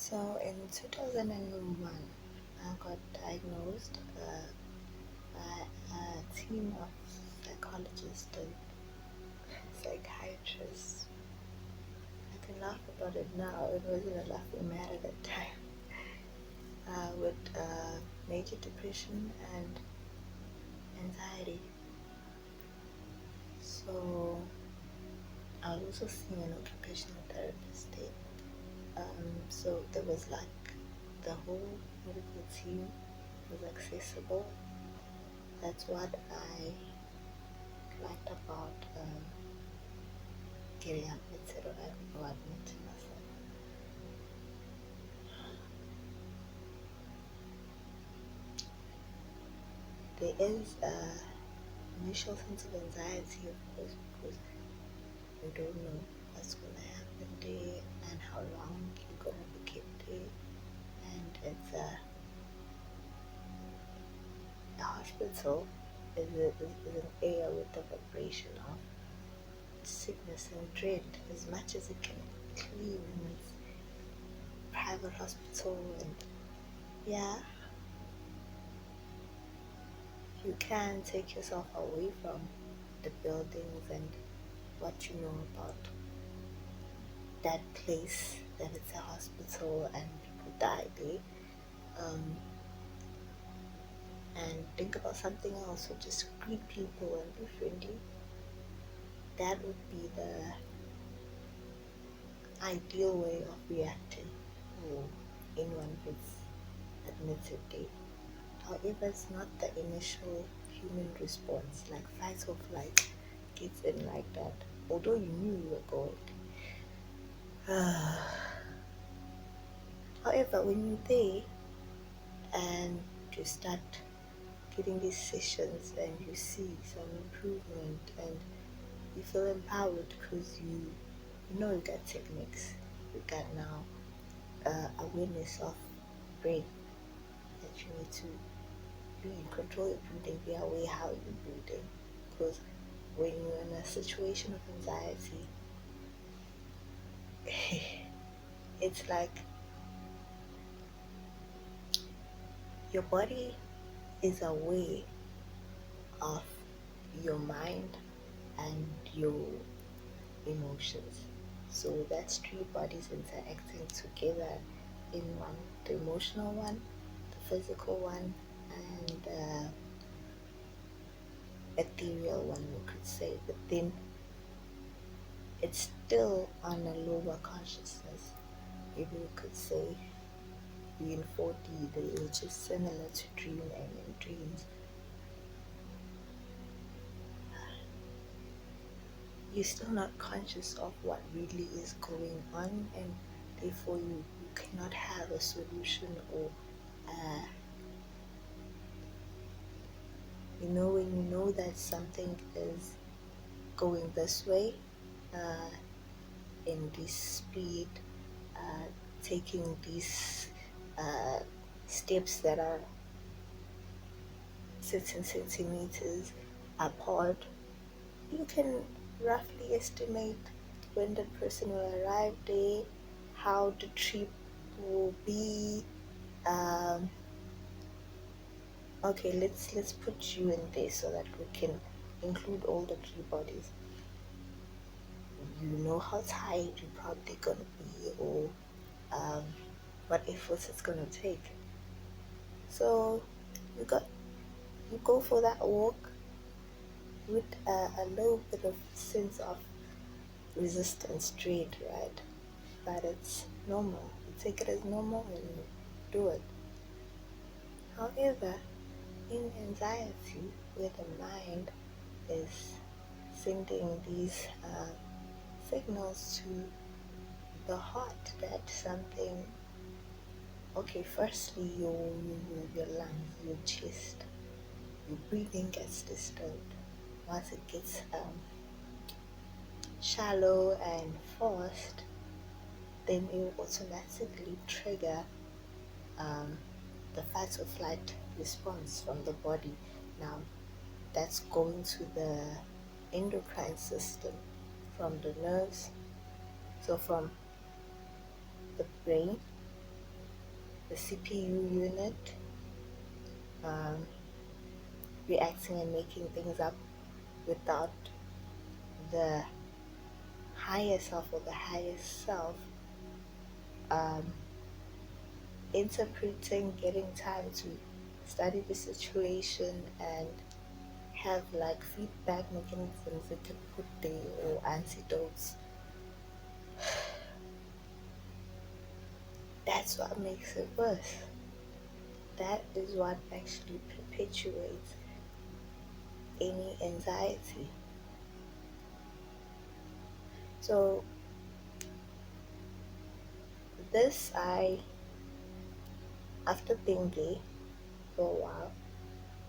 So in 2001, I got diagnosed by a team of psychologists and psychiatrists. I can laugh about it now. It wasn't a laughing matter at that time. With major depression and anxiety. So I was also seeing an occupational therapist there. So there was like the whole medical team was accessible. That's what I liked about getting admitted or admitting myself. There is a initial sense of anxiety, of course, because you don't know what's going to happen there and how long you're going to be kept there. And it's a hospital is an area with the vibration of sickness and dread. As much as it can be clean and it's private hospital, and yeah, you can take yourself away from the buildings and what you know about that place, that it's a hospital and people die there, and think about something else, or just greet people and be friendly. That would be the ideal way of reacting for anyone who's admitted there. However, it's not the initial human response, like fight or flight gets in like that, although you knew you were going. However, when you're there and you start getting these sessions and you see some improvement and you feel empowered because you know you got techniques, you got now awareness of brain, that you need to control your breathing, be aware how you're breathing, because when you're in a situation of anxiety, it's like your body is aware of your mind and your emotions. So that's three bodies interacting together in one: the emotional one, the physical one, and ethereal one, you could say. But then it's still on a lower consciousness. Maybe you could say in 4D, which is similar to dreaming. In dreams, you're still not conscious of what really is going on, and therefore you cannot have a solution, or when you know that something is going this way, in this speed, taking these steps that are certain centimeters apart, you can roughly estimate when the person will arrive there, how the trip will be. Okay, let's put you in there so that we can include all the three bodies. You know how tired you're probably gonna be, or what efforts it's gonna take. So you go for that walk with a little bit of sense of resistance, dread, right? But it's normal. You take it as normal and you do it. However, in anxiety, where the mind is sending these signals to the heart that something, okay, firstly, your lungs, your chest, your breathing gets disturbed. Once it gets shallow and forced, then it will automatically trigger the fight or flight response from the body. Now, that's going to the endocrine system, from the nerves, so from the brain the CPU unit, um, reacting and making things up without the higher self or the highest self um, interpreting, getting time to study the situation and have like feedback mechanisms they can put there or antidotes. That's what makes it worse. That is what actually perpetuates any anxiety. So this after being there for a while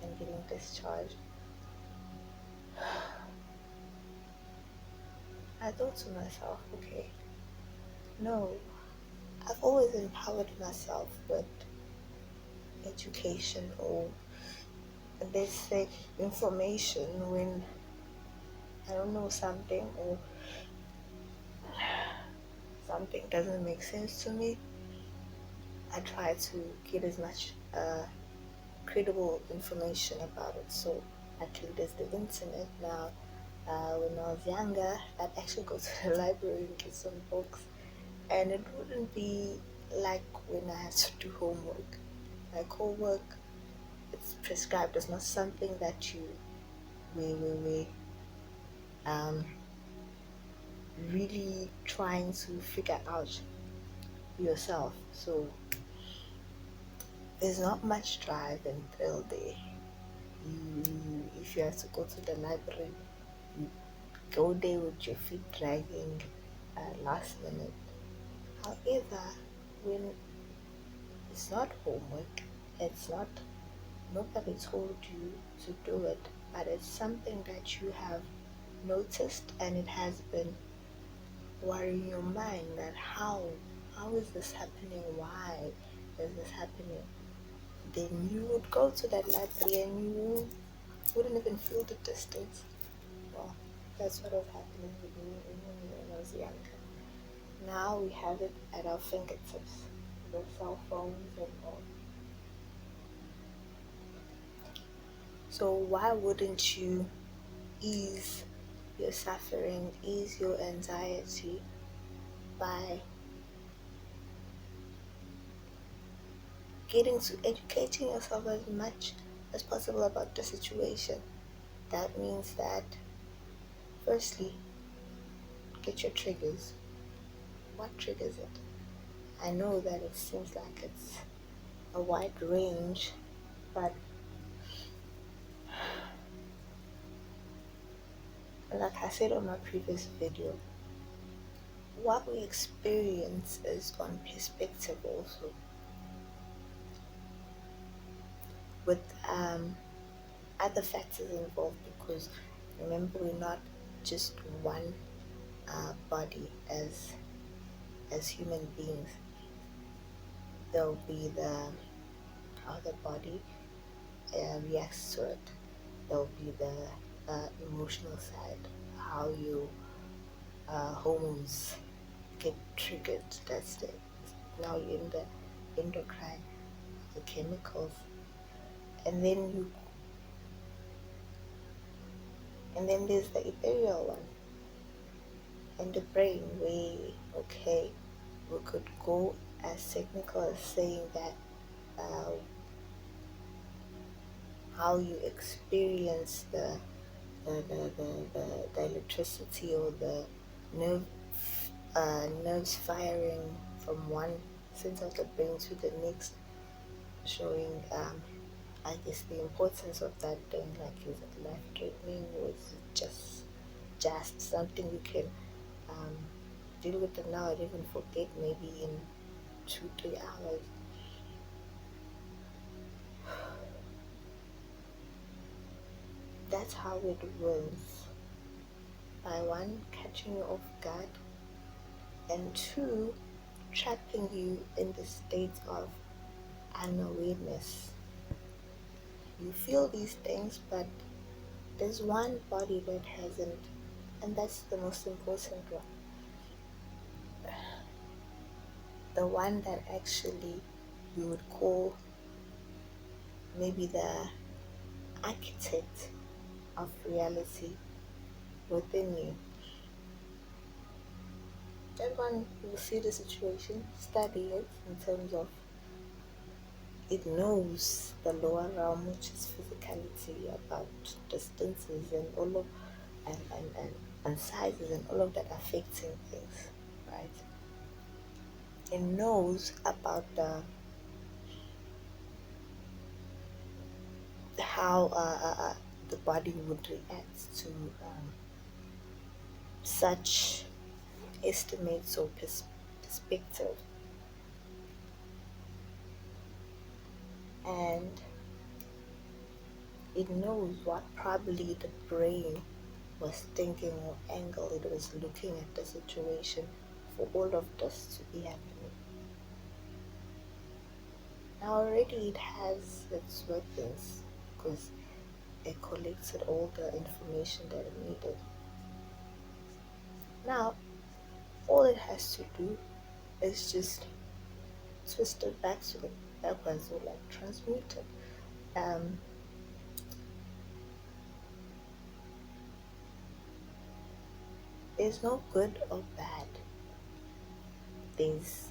and getting discharged, I thought to myself, okay, no, I've always empowered myself with education or basic information when I don't know something or something doesn't make sense to me. I try to get as much credible information about it. So actually there's the internet now. When I was younger, I'd actually go to the library and get some books, and it wouldn't be like when I had to do homework. Like homework, it's prescribed. It's not something that you we um really trying to figure out yourself. So there's not much drive and thrill there. If you have to go to the library, you go there with your feet dragging last minute. However, when it's not homework, it's not, nobody told you to do it, but it's something that you have noticed and it has been worrying your mind that how is this happening? Why is this happening? Then you would go to that library and you wouldn't even feel the distance. Well, that's what was happening with me when I was younger. Now we have it at our fingertips, the cell phones and all. So why wouldn't you ease your suffering, ease your anxiety by getting to educating yourself as much as possible about the situation? That means that firstly, get your triggers. What triggers it? I know that it seems like it's a wide range, but like I said on my previous video, what we experience is on perspective also. With other factors involved, because remember, we're not just one body as human beings. There'll be how the body reacts to it. There'll be the emotional side, how your hormones get triggered. That's it. Now you're in the endocrine, the chemicals, and then there's the ethereal one and the brain, where okay, we could go as technical as saying that how you experience the electricity or the nerves firing from one center of the brain to the next, showing I guess the importance of that thing. Like, is it life threatening or is it just something you can um, deal with it now and even forget maybe in 2-3 hours? That's how it was. By one, catching you off guard, and two, trapping you in the state of unawareness. You feel these things, but there's one body that hasn't, and that's the most important one. The one that actually you would call maybe the architect of reality within you. That one will see the situation, study it in terms of it knows the lower realm, which is physicality, about distances and all of and sizes and all of that affecting things, right? It knows about how the body would react to such estimates or perspective, and it knows what probably the brain was thinking or angle it was looking at the situation for all of this to be happening. Now already it has its weapons because it collected all the information that it needed. Now all it has to do is just twist it back to the backwards or like transmute it. Um, there's no good or bad. There's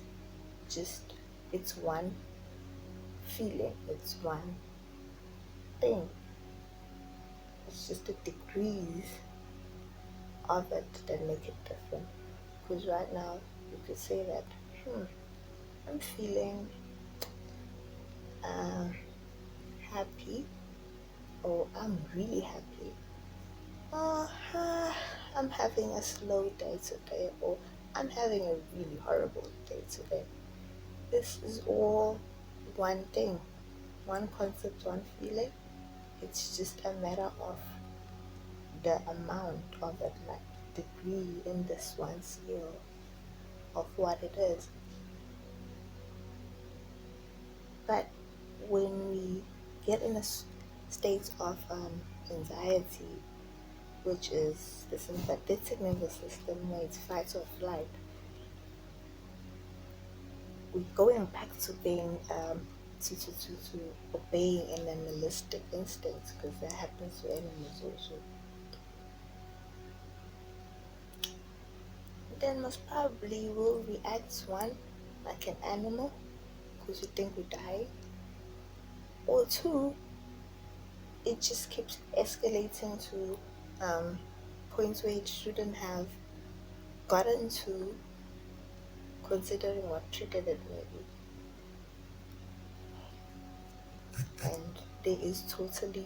just, it's one feeling, it's one thing. It's just the degrees of it that make it different. Because right now you could say that, I'm feeling uh, happy, or I'm really happy. I'm having a slow day today, or I'm having a really horrible day today. This is all one thing, one concept, one feeling. It's just a matter of the amount of it, like degree in this one scale of what it is. But when we get in a state of anxiety, which is the sympathetic nervous system where it's fight or flight, we're going back to being to obeying an animalistic instinct, because that happens to animals also. Then most probably will react one like an animal because you think we die, or two, it just keeps escalating to points where it shouldn't have gotten to, considering what triggered it maybe. And there is totally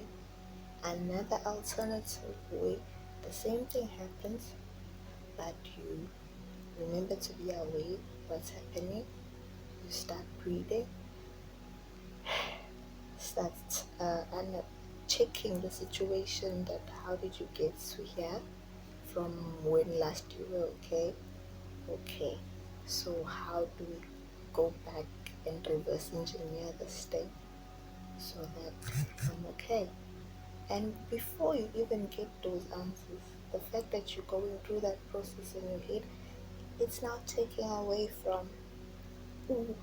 another alternative way the same thing happens, but you remember to be aware what's happening. You start breathing, start checking the situation, that how did you get to here from when last you were okay, so how do we go back and reverse engineer this thing so that I'm okay? And before you even get those answers, the fact that you're going through that process in your head, it's now taking away from, ooh,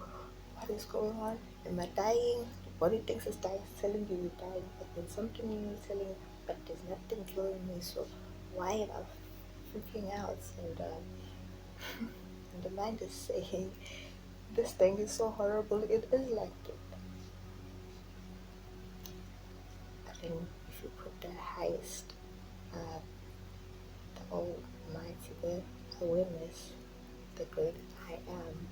what is going on? Am I dying? The body thinks it's dying, it's telling you you're dying, but then something in you is telling you, but there's nothing killing me, so why am I freaking out? And the mind is saying, this thing is so horrible, it is like that. But then if you put the highest, the almighty, the awareness, the great I am,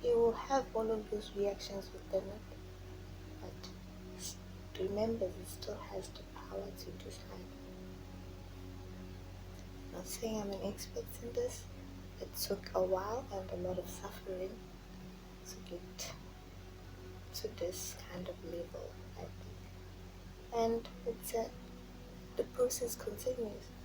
you will have all of those reactions within it, but remember, it still has the power to decide. Not saying I'm an expert in this. It took a while and a lot of suffering to get to this kind of level, I think. And the process continues.